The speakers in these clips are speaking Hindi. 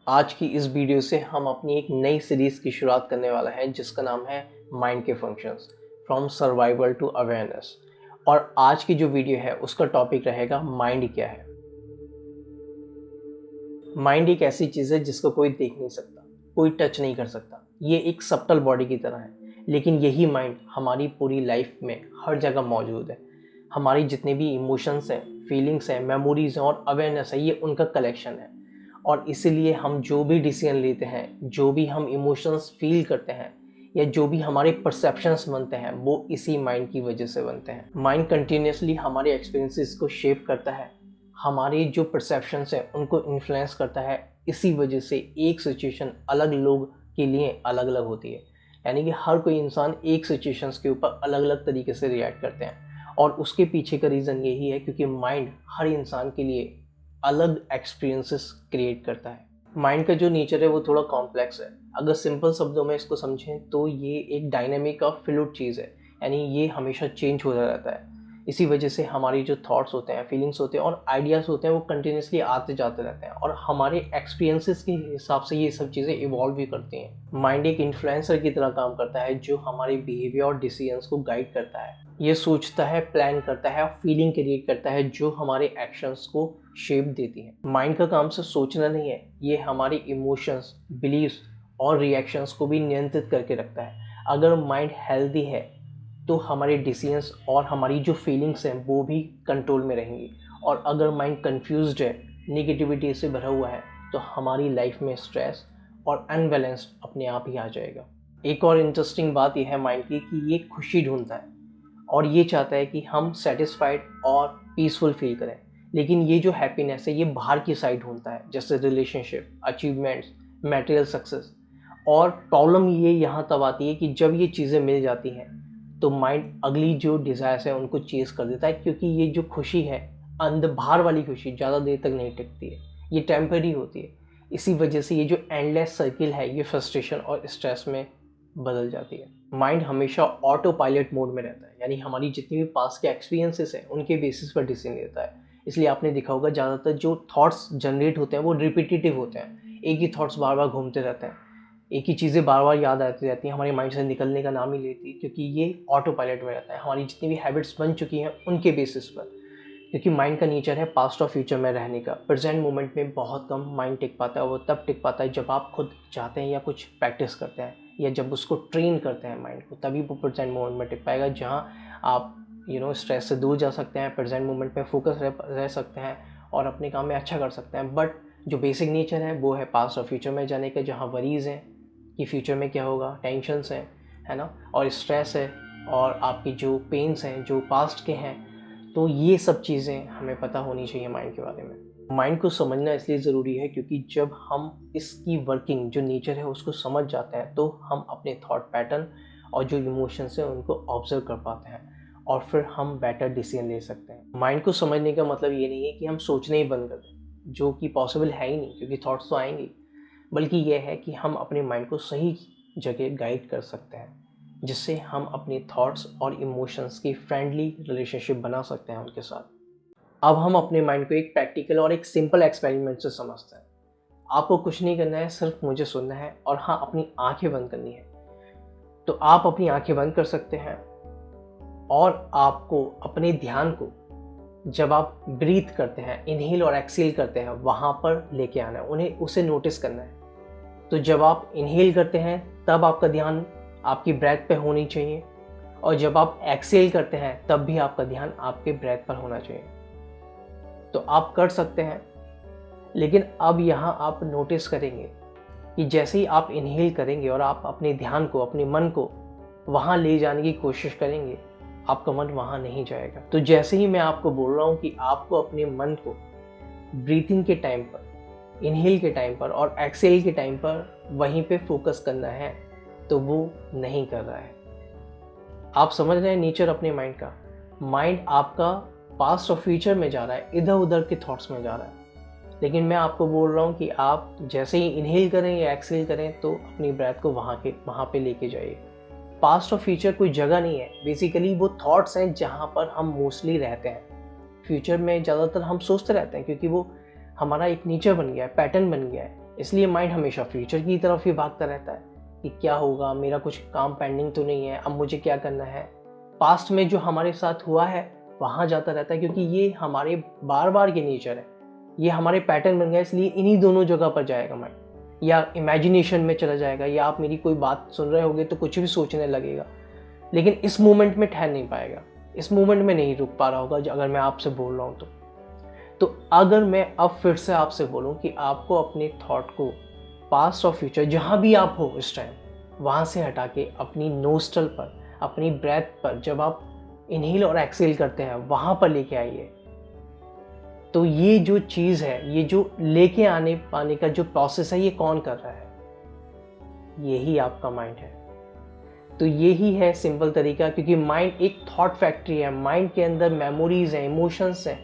आज की इस वीडियो से हम अपनी एक नई सीरीज़ की शुरुआत करने वाला है जिसका नाम है माइंड के functions from survival to awareness. और आज की जो वीडियो है उसका टॉपिक रहेगा माइंड क्या है। माइंड एक ऐसी चीज़ है जिसको कोई देख नहीं सकता, कोई टच नहीं कर सकता। ये एक सब्टल बॉडी की तरह है, लेकिन यही माइंड हमारी पूरी लाइफ में हर जगह मौजूद है। हमारी जितने भी इमोशंस हैं, फीलिंग्स हैं, मेमोरीज हैं और अवेयरनेस है, ये उनका कलेक्शन है। और इसीलिए हम जो भी डिसीजन लेते हैं, जो भी हम इमोशंस फील करते हैं या जो भी हमारे परसेप्शंस बनते हैं, वो इसी माइंड की वजह से बनते हैं। माइंड कंटिन्यूसली हमारे एक्सपीरियंसेस को शेप करता है, हमारे जो परसेप्शंस हैं उनको इन्फ्लुएंस करता है। इसी वजह से एक सिचुएशन अलग लोग के लिए अलग अलग होती है, यानी कि हर कोई इंसान एक सिचुएशंस के ऊपर अलग अलग तरीके से रिएक्ट करते हैं। और उसके पीछे का रीज़न यही है क्योंकि माइंड हर इंसान के लिए अलग एक्सपीरियंसेस क्रिएट करता है। माइंड का जो नेचर है वो थोड़ा कॉम्प्लेक्स है। अगर सिंपल शब्दों में इसको समझें तो ये एक डायनेमिक और फ्लूइड चीज़ है, यानी ये हमेशा चेंज होता रहता है। इसी वजह से हमारी जो थॉट्स होते हैं, फीलिंग्स होते हैं और आइडियाज़ होते हैं वो कंटिन्यूसली आते जाते रहते हैं और हमारे एक्सपीरियंसेस के हिसाब से ये सब चीज़ें इवॉल्व भी करती हैं। माइंड एक इन्फ्लुएंसर की तरह काम करता है जो हमारे बिहेवियर और डिसीजंस को गाइड करता है। ये सोचता है, प्लान करता है और फीलिंग क्रिएट करता है जो हमारे एक्शंस को शेप देती है। माइंड का काम सिर्फ सोचना नहीं है, ये हमारे इमोशंस, बिलीव्स और रिएक्शंस को भी नियंत्रित करके रखता है। अगर माइंड हेल्दी है तो हमारे डिसीजंस और हमारी जो फीलिंग्स हैं वो भी कंट्रोल में रहेंगी। और अगर माइंड कंफ्यूज्ड है, नेगेटिविटी से भरा हुआ है, तो हमारी लाइफ में स्ट्रेस और अनबैलेंस्ड अपने आप ही आ जाएगा। एक और इंटरेस्टिंग बात यह है माइंड की कि ये खुशी ढूंढता है और ये चाहता है कि हम सेटिस्फाइड और पीसफुल फील करें। लेकिन ये जो हैप्पीनेस है ये बाहर की साइड ढूंढता है, जैसे रिलेशनशिप, अचीवमेंट्स, मटेरियल सक्सेस। और प्रॉब्लम ये यहाँ तब आती है कि जब ये चीज़ें मिल जाती हैं तो माइंड अगली जो डिज़ायर्स है उनको चेज़ कर देता है, क्योंकि ये जो खुशी है, अंदर बाहर वाली खुशी ज़्यादा देर तक नहीं टिकती है, ये टेम्परेरी होती है। इसी वजह से ये जो एंडलेस सर्किल है ये फ्रस्ट्रेशन और स्ट्रेस में बदल जाती है। माइंड हमेशा ऑटो पायलट मोड में रहता है, यानी हमारी जितनी भी पास्ट के एक्सपीरियंसेस हैं उनके बेसिस पर डिसीजन लेता है। इसलिए आपने देखा होगा ज़्यादातर जो थॉट्स जनरेट होते हैं वो रिपीटेटिव होते हैं, एक ही थॉट्स बार बार घूमते रहते हैं, एक ही चीज़ें बार बार याद आती रहती हैं, हमारे माइंड से निकलने का नाम ही लेती, क्योंकि ये ऑटो पायलट में रहता है हमारी जितनी भी हैबिट्स बन चुकी हैं उनके बेसिस पर। क्योंकि माइंड का नेचर है पास्ट और फ्यूचर में रहने का, प्रेजेंट मोमेंट में बहुत कम माइंड टिक पाता है। वो तब टिक पाता है जब आप खुद चाहते हैं या कुछ प्रैक्टिस करते हैं या जब उसको ट्रेन करते हैं माइंड को, तभी वो प्रेजेंट मोमेंट में टिक पाएगा, जहाँ आप स्ट्रेस से दूर जा सकते हैं, प्रेजेंट मोमेंट में फोकस रह सकते हैं और अपने काम में अच्छा कर सकते हैं। बट जो बेसिक नेचर है वो है पास्ट और फ्यूचर में जाने का, जहाँ वरीज हैं कि फ्यूचर में क्या होगा, टेंशन्स हैं, है ना, और स्ट्रेस है और आपकी जो पेन्स हैं जो पास्ट के हैं। तो ये सब चीज़ें हमें पता होनी चाहिए माइंड के बारे में। माइंड को समझना इसलिए ज़रूरी है क्योंकि जब हम इसकी वर्किंग जो नेचर है उसको समझ जाते हैं तो हम अपने थॉट पैटर्न और जो इमोशंस हैं उनको ऑब्जर्व कर पाते हैं और फिर हम बेटर डिसीजन ले सकते हैं। माइंड को समझने का मतलब ये नहीं है कि हम सोचने ही बंद कर दें, जो कि पॉसिबल है ही नहीं, क्योंकि थॉट्स तो आएंगे, बल्कि यह है कि हम अपने माइंड को सही जगह गाइड कर सकते हैं, जिससे हम अपने थॉट्स और इमोशंस की फ्रेंडली रिलेशनशिप बना सकते हैं उनके साथ। अब हम अपने माइंड को एक प्रैक्टिकल और एक सिंपल एक्सपेरिमेंट से समझते हैं। आपको कुछ नहीं करना है, सिर्फ मुझे सुनना है और हाँ, अपनी आंखें बंद करनी है। तो आप अपनी आंखें बंद कर सकते हैं और आपको अपने ध्यान को जब आप ब्रीथ करते हैं, इनहेल और एक्सहेल करते हैं, वहाँ पर लेके आना है, उन्हें उसे नोटिस करना है। तो जब आप इनहेल करते हैं तब आपका ध्यान आपकी ब्रेथ पे होनी चाहिए और जब आप एक्सहेल करते हैं तब भी आपका ध्यान आपके ब्रेथ पर होना चाहिए। तो आप कर सकते हैं, लेकिन अब यहाँ आप नोटिस करेंगे कि जैसे ही आप इनहेल करेंगे और आप अपने ध्यान को, अपने मन को वहाँ ले जाने की कोशिश करेंगे, आपका मन वहाँ नहीं जाएगा। तो जैसे ही मैं आपको बोल रहा हूँ कि आपको अपने मन को ब्रीथिंग के टाइम पर, इनहेल के टाइम पर और एक्सहेल के टाइम पर वहीं पे फोकस करना है, तो वो नहीं कर रहा है। आप समझ रहे हैं नेचर अपने माइंड का। माइंड आपका पास्ट और फ्यूचर में जा रहा है, इधर उधर के थॉट्स में जा रहा है, लेकिन मैं आपको बोल रहा हूँ कि आप जैसे ही इनहेल करें या एक्सहेल करें तो अपनी ब्रेथ को वहाँ पे लेके जाइए। पास्ट और फ्यूचर कोई जगह नहीं है, बेसिकली वो थॉट्स हैं जहाँ पर हम मोस्टली रहते हैं। फ्यूचर में ज़्यादातर हम सोचते रहते हैं क्योंकि वो हमारा एक नेचर बन गया है, पैटर्न बन गया है। इसलिए माइंड हमेशा फ्यूचर की तरफ ही भागता रहता है कि क्या होगा, मेरा कुछ काम पेंडिंग तो नहीं है, अब मुझे क्या करना है। पास्ट में जो हमारे साथ हुआ है वहाँ जाता रहता है, क्योंकि ये हमारे बार बार के नेचर है, ये हमारे पैटर्न बन गया, इसलिए इन्हीं दोनों जगह पर जाएगा माइंड। या इमेजिनेशन में चला जाएगा, या आप मेरी कोई बात सुन रहे होगे तो कुछ भी सोचने लगेगा, लेकिन इस मोमेंट में ठहर नहीं पाएगा, इस मोमेंट में नहीं रुक पा रहा होगा अगर मैं आपसे बोल रहा हूँ तो अगर मैं अब फिर से आपसे बोलूँ कि आपको अपने थॉट को पास्ट और फ्यूचर जहाँ भी आप हो इस टाइम, वहाँ से हटा के अपनी नोस्ट्रल पर, अपनी ब्रेथ पर, जब आप इनहेल और एक्सेल करते हैं वहाँ पर लेके आइए। तो ये जो चीज़ है, ये जो लेके आने पाने का जो प्रोसेस है, ये कौन कर रहा है? यही आपका माइंड है। तो यही है सिंपल तरीका, क्योंकि माइंड एक थॉट फैक्ट्री है। माइंड के अंदर मेमोरीज हैं, इमोशंस हैं,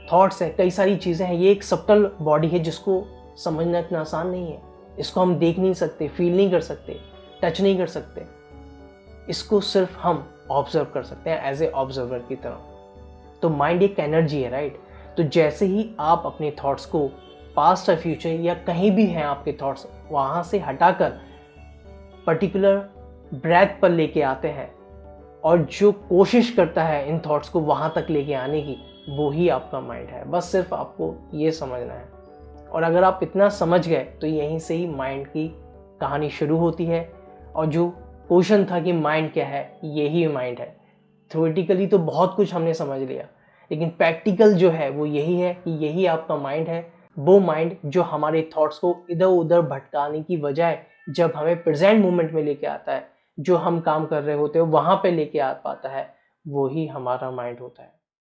थॉट्स हैं, कई सारी चीज़ें हैं। ये एक सब्टल बॉडी है जिसको समझना इतना आसान नहीं है। इसको हम देख नहीं सकते, फील नहीं कर सकते, टच नहीं कर सकते। इसको सिर्फ हम ऑब्जर्व कर सकते हैं एज ए ऑब्जर्वर की तरह। तो माइंड एक एनर्जी है, राइट। तो जैसे ही आप अपने थॉट्स को पास्ट या फ्यूचर या कहीं भी हैं आपके थॉट्स, वहाँ से हटाकर पर्टिकुलर ब्रेथ पर लेके आते हैं और जो कोशिश करता है इन थॉट्स को वहाँ तक लेके आने की, वो ही आपका माइंड है। बस सिर्फ आपको ये समझना है। और अगर आप इतना समझ गए तो यहीं से ही माइंड की कहानी शुरू होती है। और जो क्वेश्चन था कि माइंड क्या है, यही माइंड है। थ्योरेटिकली तो बहुत कुछ हमने समझ लिया, लेकिन प्रैक्टिकल जो है वो यही है कि यही आपका माइंड है। वो माइंड जो हमारे थॉट्स को इधर उधर भटकाने की बजाय जब हमें प्रेजेंट मोमेंट में लेके आता है, जो हम काम कर रहे होते हैं वहाँ पे लेके आ पाता है, वो ही हमारा माइंड होता है।